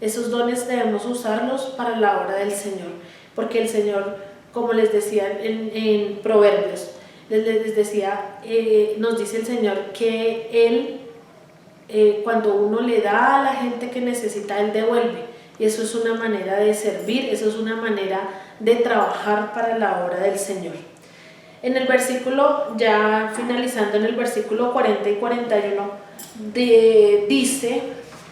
Esos dones debemos usarlos para la obra del Señor, porque el Señor, como les decía en Proverbios, les decía, nos dice el Señor que Él, cuando uno le da a la gente que necesita, Él devuelve. Y eso es una manera de servir, eso es una manera de trabajar para la obra del Señor. En el versículo, ya finalizando en el versículo 40 y 41, dice: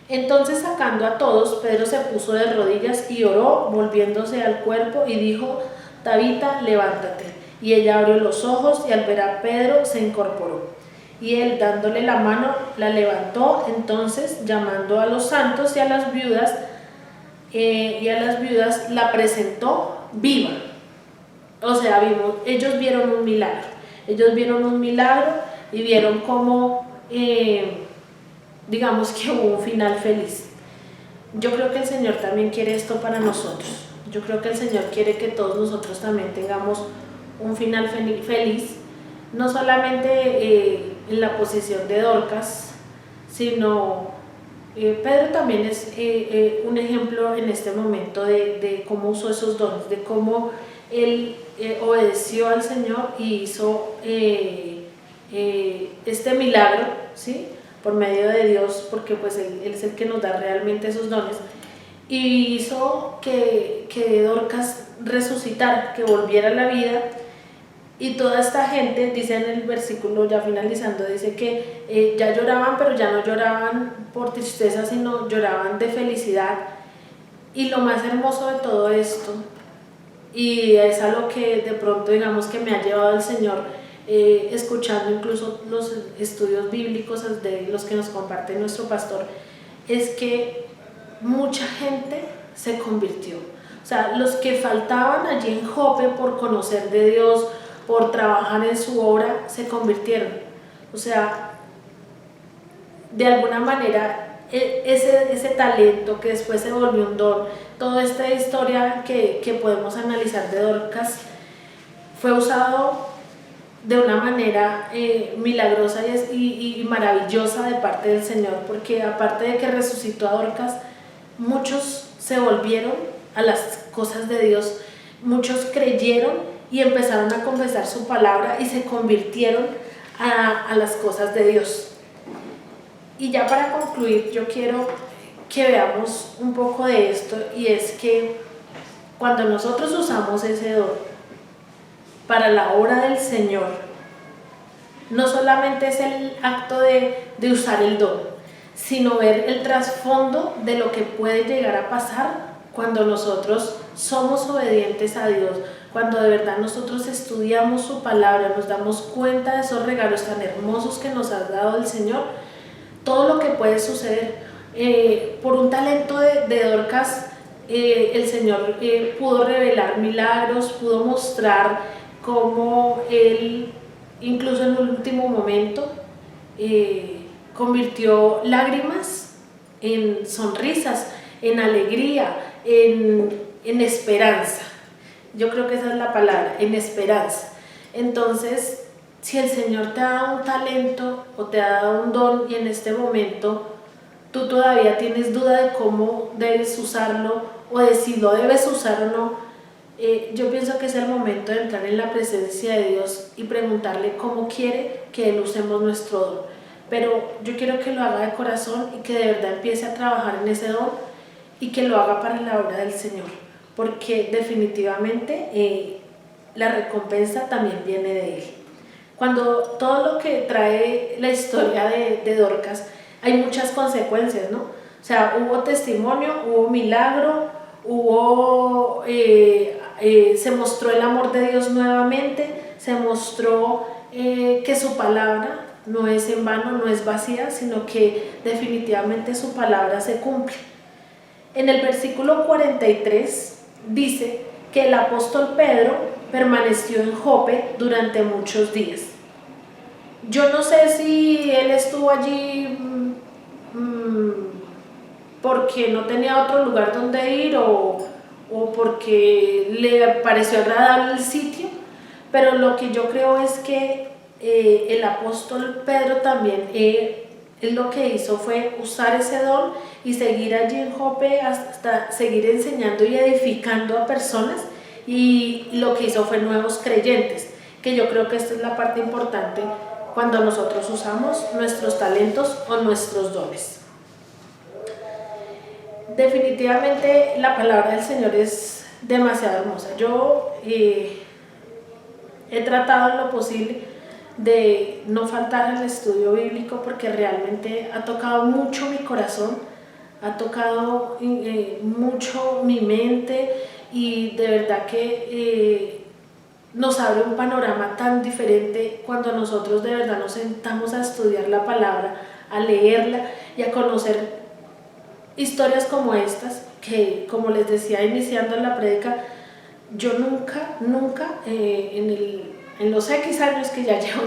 entonces sacando a todos, Pedro se puso de rodillas y oró, volviéndose al cuerpo, y dijo: Tabita, levántate. Y ella abrió los ojos, y al ver a Pedro se incorporó. Y él, dándole la mano, la levantó. Entonces, llamando a los santos y a las viudas, la presentó viva. O sea, ellos vieron un milagro. Ellos vieron un milagro y vieron cómo, digamos que hubo un final feliz. Yo creo que el Señor también quiere esto para nosotros. Yo creo que el Señor quiere que todos nosotros también tengamos un final feliz, no solamente en la posición de Dorcas, sino Pedro también es un ejemplo en este momento de cómo usó esos dones, de cómo él obedeció al Señor y hizo este milagro, ¿sí?, por medio de Dios, porque pues él es el que nos da realmente esos dones, y hizo que Dorcas resucitara, que volviera a la vida. Y toda esta gente, dice en el versículo ya finalizando, dice que ya lloraban, pero ya no lloraban por tristeza, sino lloraban de felicidad. Y lo más hermoso de todo esto, y es a lo que de pronto digamos que me ha llevado el Señor, escuchando incluso los estudios bíblicos de los que nos comparte nuestro pastor, es que mucha gente se convirtió. O sea, los que faltaban allí en Jope por conocer de Dios, por trabajar en su obra, se convirtieron. O sea, de alguna manera ese talento que después se volvió un don, toda esta historia que podemos analizar de Dorcas, fue usado de una manera milagrosa y maravillosa de parte del Señor, porque aparte de que resucitó a Dorcas, muchos se volvieron a las cosas de Dios, muchos creyeron y empezaron a confesar su palabra y se convirtieron a las cosas de Dios. Y ya para concluir, yo quiero que veamos un poco de esto, y es que cuando nosotros usamos ese don para la obra del Señor, no solamente es el acto de usar el don, sino ver el trasfondo de lo que puede llegar a pasar cuando nosotros somos obedientes a Dios, cuando de verdad nosotros estudiamos su palabra, nos damos cuenta de esos regalos tan hermosos que nos ha dado el Señor, todo lo que puede suceder. Por un talento de Dorcas, el Señor pudo revelar milagros, pudo mostrar cómo Él, incluso en el último momento, convirtió lágrimas en sonrisas, en alegría, en esperanza. Yo creo que esa es la palabra, en esperanza. Entonces, si el Señor te ha dado un talento o te ha dado un don y en este momento tú todavía tienes duda de cómo debes usarlo o de si lo debes usar o no, yo pienso que es el momento de entrar en la presencia de Dios y preguntarle cómo quiere que Él usemos nuestro don. Pero yo quiero que lo haga de corazón y que de verdad empiece a trabajar en ese don y que lo haga para la obra del Señor, porque definitivamente la recompensa también viene de Él. Cuando todo lo que trae la historia de Dorcas, hay muchas consecuencias, ¿no? O sea, hubo testimonio, hubo milagro, se mostró el amor de Dios nuevamente, se mostró que su palabra no es en vano, no es vacía, sino que definitivamente su palabra se cumple. En el versículo 43 dice que el apóstol Pedro permaneció en Jope durante muchos días. Yo no sé si él estuvo allí porque no tenía otro lugar donde ir o porque le pareció agradable el sitio, pero lo que yo creo es que el apóstol Pedro también, él lo que hizo fue usar ese don y seguir allí en Jope hasta seguir enseñando y edificando a personas, y lo que hizo fue nuevos creyentes, que yo creo que esta es la parte importante cuando nosotros usamos nuestros talentos o nuestros dones. Definitivamente la palabra del Señor es demasiado hermosa. Yo he tratado en lo posible de no faltar al estudio bíblico porque realmente ha tocado mucho mi corazón, ha tocado mucho mi mente, y de verdad que nos abre un panorama tan diferente cuando nosotros de verdad nos sentamos a estudiar la palabra, a leerla y a conocer historias como estas, que como les decía iniciando la prédica, yo nunca en los X años que ya llevo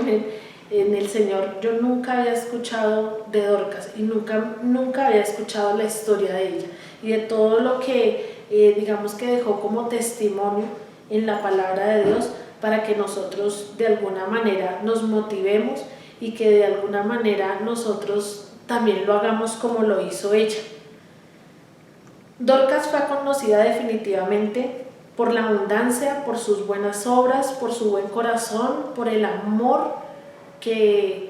en el Señor, yo nunca había escuchado de Dorcas y nunca había escuchado la historia de ella y de todo lo que digamos que dejó como testimonio en la palabra de Dios, para que nosotros de alguna manera nos motivemos y que de alguna manera nosotros también lo hagamos como lo hizo ella. Dorcas fue conocida definitivamente por la abundancia, por sus buenas obras, por su buen corazón, por el amor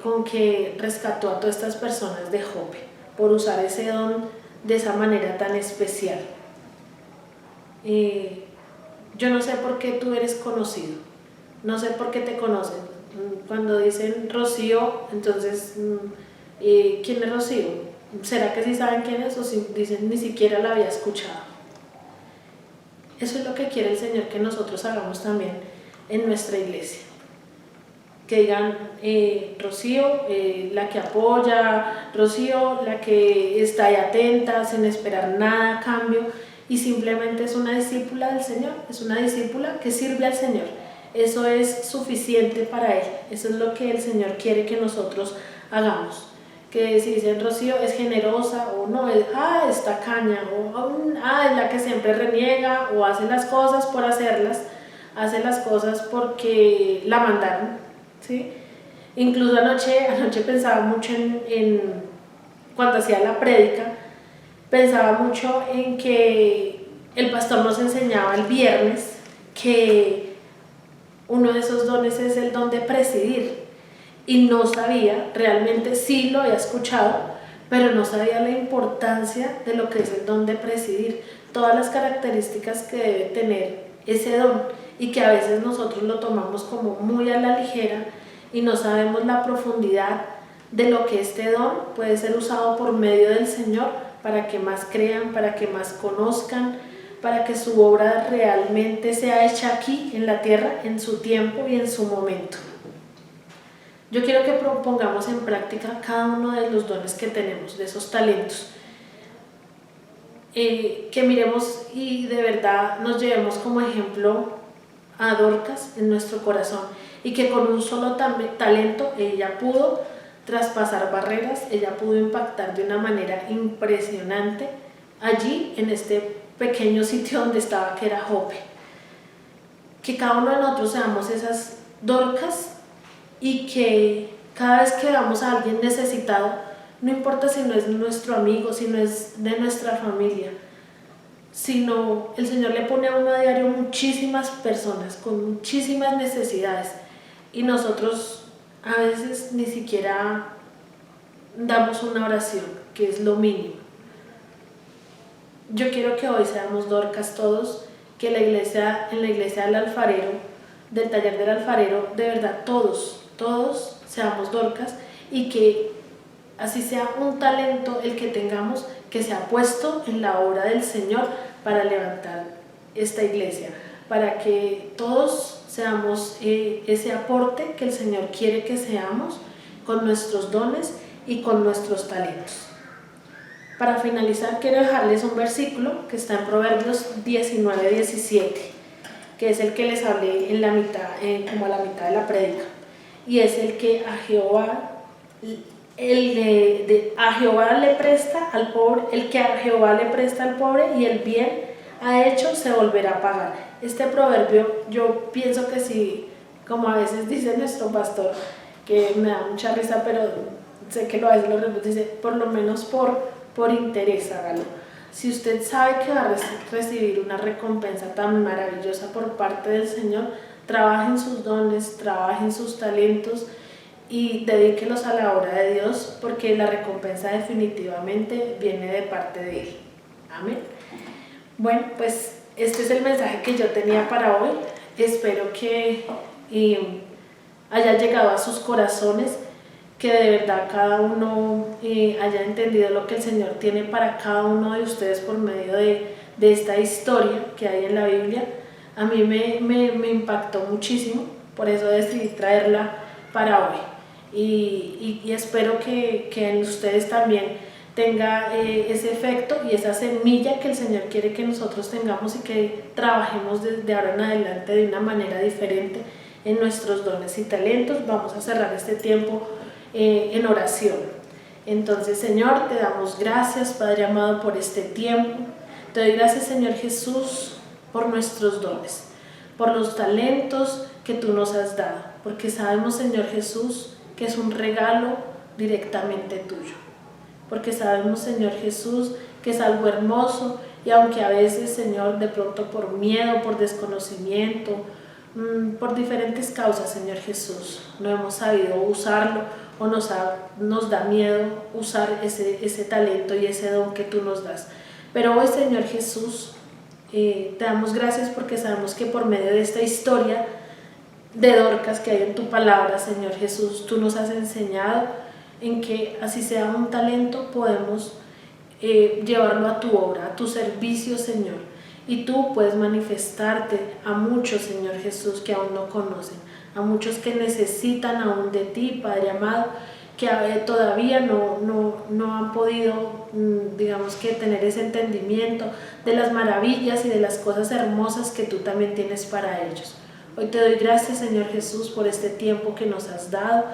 con que rescató a todas estas personas de Jope, por usar ese don de esa manera tan especial. Yo no sé por qué tú eres conocido, no sé por qué te conocen. Cuando dicen Rocío, entonces, ¿quién es Rocío? ¿Será que sí saben quién es, o si dicen ni siquiera la había escuchado? Eso es lo que quiere el Señor que nosotros hagamos también en nuestra iglesia. Que digan Rocío, la que apoya, Rocío, la que está ahí atenta, sin esperar nada a cambio, y simplemente es una discípula del Señor, es una discípula que sirve al Señor. Eso es suficiente para Él, eso es lo que el Señor quiere que nosotros hagamos. Que si dicen Rocío es generosa, o no, es tacaña, o es la que siempre reniega, o hace las cosas por hacerlas, hace las cosas porque la mandaron, ¿sí? Incluso anoche pensaba mucho cuando hacía la prédica, pensaba mucho en que el pastor nos enseñaba el viernes que uno de esos dones es el don de presidir. Y no sabía, realmente sí lo había escuchado, pero no sabía la importancia de lo que es el don de presidir, todas las características que debe tener ese don, y que a veces nosotros lo tomamos como muy a la ligera y no sabemos la profundidad de lo que este don puede ser usado por medio del Señor para que más crean, para que más conozcan, para que su obra realmente sea hecha aquí en la tierra, en su tiempo y en su momento. Yo quiero que pongamos en práctica cada uno de los dones que tenemos, de esos talentos, que miremos y de verdad nos llevemos como ejemplo a Dorcas en nuestro corazón, y que con un solo talento ella pudo traspasar barreras, ella pudo impactar de una manera impresionante allí en este pequeño sitio donde estaba, que era Jope. Que cada uno de nosotros seamos esas Dorcas, y que cada vez que veamos a alguien necesitado, no importa si no es nuestro amigo, si no es de nuestra familia, sino el Señor le pone a uno a diario muchísimas personas con muchísimas necesidades, y nosotros a veces ni siquiera damos una oración, que es lo mínimo. Yo quiero que hoy seamos Dorcas todos, que en la iglesia del alfarero, del taller del alfarero, de verdad todos seamos Dorcas, y que así sea un talento el que tengamos, que sea puesto en la obra del Señor para levantar esta iglesia, para que todos seamos ese aporte que el Señor quiere que seamos, con nuestros dones y con nuestros talentos. Para finalizar, quiero dejarles un versículo que está en Proverbios 19:17, que es el que les hablé en la mitad, como a la mitad de la prédica. y es el que a Jehová a Jehová le presta al pobre, el que a Jehová le presta al pobre y el bien ha hecho se volverá a pagar. Este proverbio yo pienso que sí, como a veces dice nuestro pastor, que me da mucha risa, pero sé que a veces lo repite, dice, por lo menos por interés hágalo. Si usted sabe que va a recibir una recompensa tan maravillosa por parte del Señor, trabaje en sus dones, trabaje en sus talentos y dedíquelos a la obra de Dios, porque la recompensa definitivamente viene de parte de Él. Amén. Bueno, pues este es el mensaje que yo tenía para hoy. Espero que haya llegado a sus corazones, que de verdad cada uno haya entendido lo que el Señor tiene para cada uno de ustedes por medio de esta historia que hay en la Biblia. A mí me impactó muchísimo, por eso decidí traerla para hoy. Y espero que en ustedes también tenga ese efecto y esa semilla que el Señor quiere que nosotros tengamos y que trabajemos desde ahora en adelante de una manera diferente en nuestros dones y talentos. Vamos a cerrar este tiempo en oración. Entonces, Señor, te damos gracias, Padre amado, por este tiempo. Te doy gracias, Señor Jesús, por nuestros dones, por los talentos que tú nos has dado, porque sabemos, Señor Jesús, que es un regalo directamente tuyo, porque sabemos, Señor Jesús, que es algo hermoso, y aunque a veces, Señor, de pronto por miedo, por desconocimiento, por diferentes causas, Señor Jesús, no hemos sabido usarlo o nos da miedo usar ese talento y ese don que tú nos das. Pero hoy, Señor Jesús, te damos gracias porque sabemos que por medio de esta historia de Dorcas que hay en tu palabra, Señor Jesús, tú nos has enseñado en que así sea un talento podemos llevarlo a tu obra, a tu servicio, Señor. Y tú puedes manifestarte a muchos, Señor Jesús, que aún no conocen, a muchos que necesitan aún de ti, Padre amado, que todavía no han podido, digamos que tener ese entendimiento de las maravillas y de las cosas hermosas que tú también tienes para ellos. Hoy te doy gracias, Señor Jesús, por este tiempo que nos has dado,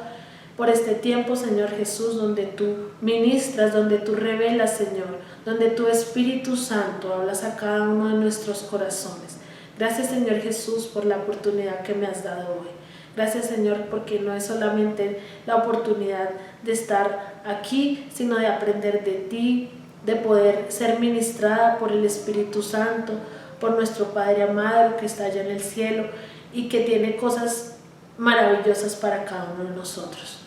por este tiempo, Señor Jesús, donde tú ministras, donde tú revelas, Señor, donde tu Espíritu Santo hablas a cada uno de nuestros corazones. Gracias, Señor Jesús, por la oportunidad que me has dado hoy. Gracias, Señor, porque no es solamente la oportunidad de estar aquí, sino de aprender de ti, de poder ser ministrada por el Espíritu Santo, por nuestro Padre amado que está allá en el cielo y que tiene cosas maravillosas para cada uno de nosotros.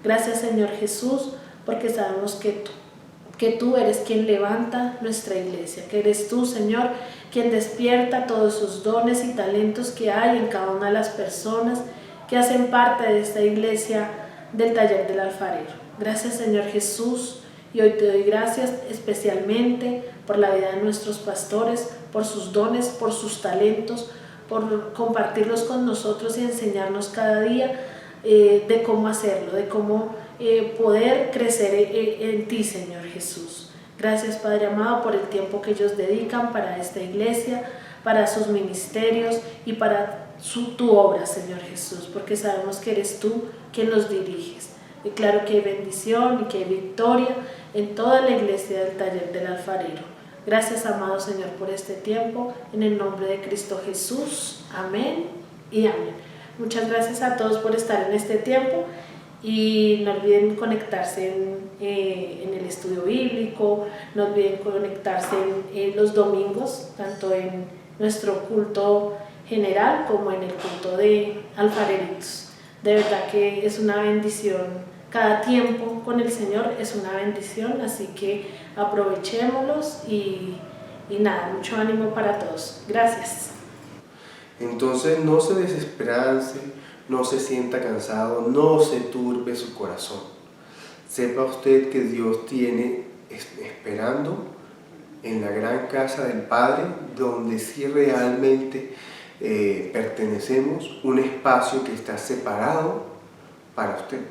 Gracias, Señor Jesús, porque sabemos que tú eres quien levanta nuestra iglesia, que eres tú, Señor, quien despierta todos esos dones y talentos que hay en cada una de las personas que hacen parte de esta iglesia del taller del alfarero. Gracias, Señor Jesús, y hoy te doy gracias especialmente por la vida de nuestros pastores, por sus dones, por sus talentos, por compartirlos con nosotros y enseñarnos cada día de cómo hacerlo, de cómo poder crecer en ti, Señor Jesús. Gracias, Padre amado, por el tiempo que ellos dedican para esta iglesia, para sus ministerios y para tu obra, Señor Jesús, porque sabemos que eres tú quien los diriges. Y claro que hay bendición y que hay victoria en toda la iglesia del taller del alfarero. Gracias, amado Señor, por este tiempo, en el nombre de Cristo Jesús. Amén y amén. Muchas gracias a todos por estar en este tiempo y no olviden conectarse en el estudio bíblico, no olviden conectarse en los domingos, tanto en nuestro culto general como en el culto de alfareritos. De verdad que es una bendición. Cada tiempo con el Señor es una bendición, así que aprovechémoslos y nada, mucho ánimo para todos. Gracias. Entonces no se desesperance, no se sienta cansado, no se turbe su corazón. Sepa usted que Dios tiene esperando en la gran casa del Padre, donde sí realmente pertenecemos, un espacio que está separado para usted.